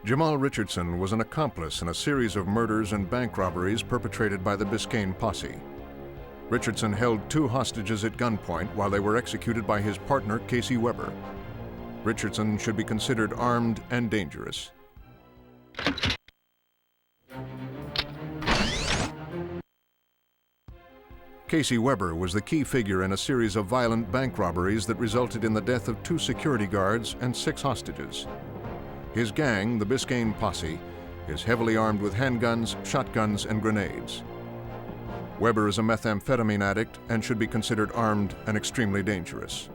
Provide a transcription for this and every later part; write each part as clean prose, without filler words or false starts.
Jamal Richardson was an accomplice in a series of murders and bank robberies perpetrated by the Biscayne posse. Richardson held 2 hostages at gunpoint while they were executed by his partner, Casey Weber. Richardson should be considered armed and dangerous. Casey Weber was the key figure in a series of violent bank robberies that resulted in the death of 2 security guards and 6 hostages. His gang, the Biscayne posse, is heavily armed with handguns, shotguns, and grenades. Weber is a methamphetamine addict and should be considered armed and extremely dangerous.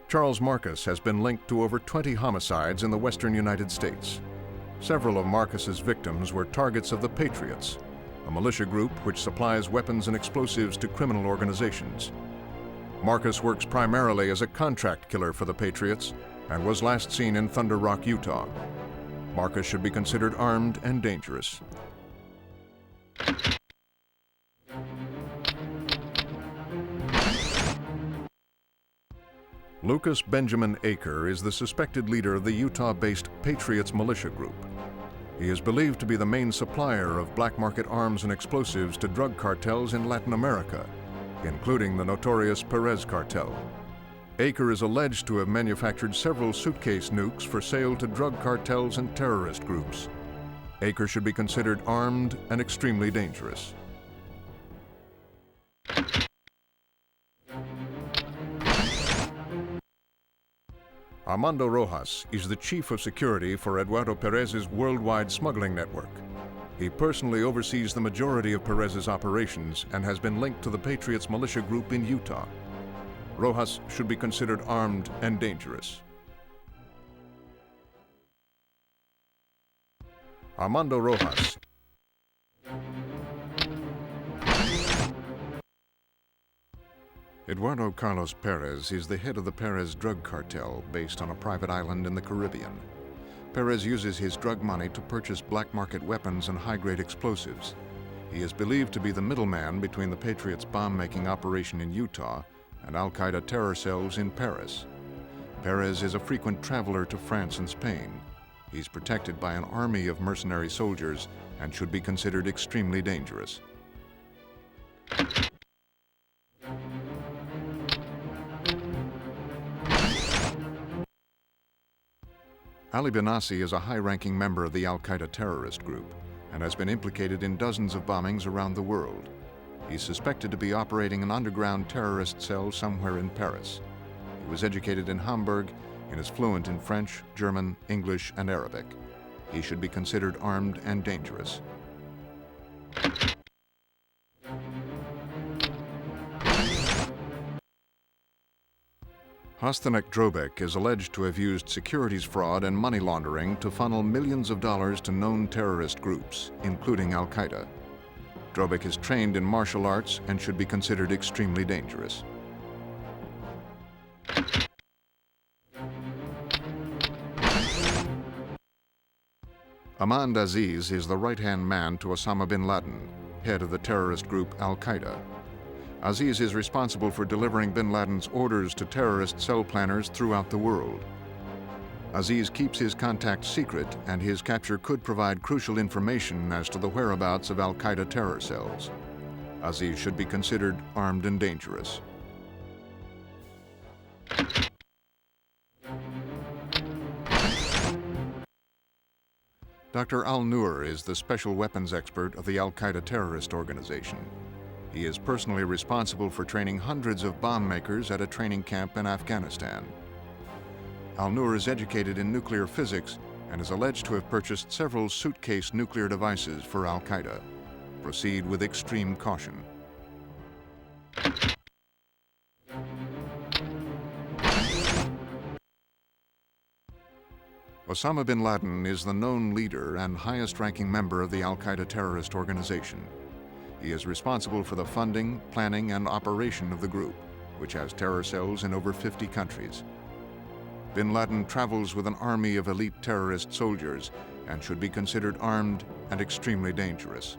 Charles Marcus has been linked to over 20 homicides in the western United States. Several of Marcus's victims were targets of the Patriots, a militia group which supplies weapons and explosives to criminal organizations. Marcus works primarily as a contract killer for the Patriots and was last seen in Thunder Rock, Utah. Marcus should be considered armed and dangerous. Lukas Benjamin Acre is the suspected leader of the Utah-based Patriots militia group. He is believed to be the main supplier of black market arms and explosives to drug cartels in Latin America, including the notorious Perez cartel. Acre is alleged to have manufactured several suitcase nukes for sale to drug cartels and terrorist groups. Acre should be considered armed and extremely dangerous. Armando Rojas is the chief of security for Eduardo Perez's worldwide smuggling network. He personally oversees the majority of Perez's operations and has been linked to the Patriots militia group in Utah. Rojas should be considered armed and dangerous. Armando Rojas. Eduardo Carlos Perez is the head of the Perez drug cartel based on a private island in the Caribbean. Perez uses his drug money to purchase black market weapons and high-grade explosives. He is believed to be the middleman between the Patriots' bomb-making operation in Utah and Al-Qaeda terror cells in Paris. Perez is a frequent traveler to France and Spain. He's protected by an army of mercenary soldiers and should be considered extremely dangerous. Ali Benassi is a high-ranking member of the Al-Qaeda terrorist group and has been implicated in dozens of bombings around the world. He's suspected to be operating an underground terrorist cell somewhere in Paris. He was educated in Hamburg and is fluent in French, German, English, and Arabic. He should be considered armed and dangerous. Stanek Drobik is alleged to have used securities fraud and money laundering to funnel millions of dollars to known terrorist groups, including Al-Qaeda. Drobik is trained in martial arts and should be considered extremely dangerous. Ahmad Aziz is the right-hand man to Osama Bin Laden, head of the terrorist group Al-Qaeda. Aziz is responsible for delivering Bin Laden's orders to terrorist cell planners throughout the world. Aziz keeps his contacts secret, and his capture could provide crucial information as to the whereabouts of Al-Qaeda terror cells. Aziz should be considered armed and dangerous. Dr. Al-Noor is the special weapons expert of the Al-Qaeda terrorist organization. He is personally responsible for training hundreds of bomb makers at a training camp in Afghanistan. Al-Noor is educated in nuclear physics and is alleged to have purchased several suitcase nuclear devices for Al-Qaeda. Proceed with extreme caution. Osama Bin Laden is the known leader and highest-ranking member of the Al-Qaeda terrorist organization. He is responsible for the funding, planning, and operation of the group, which has terror cells in over 50 countries. Bin Laden travels with an army of elite terrorist soldiers and should be considered armed and extremely dangerous.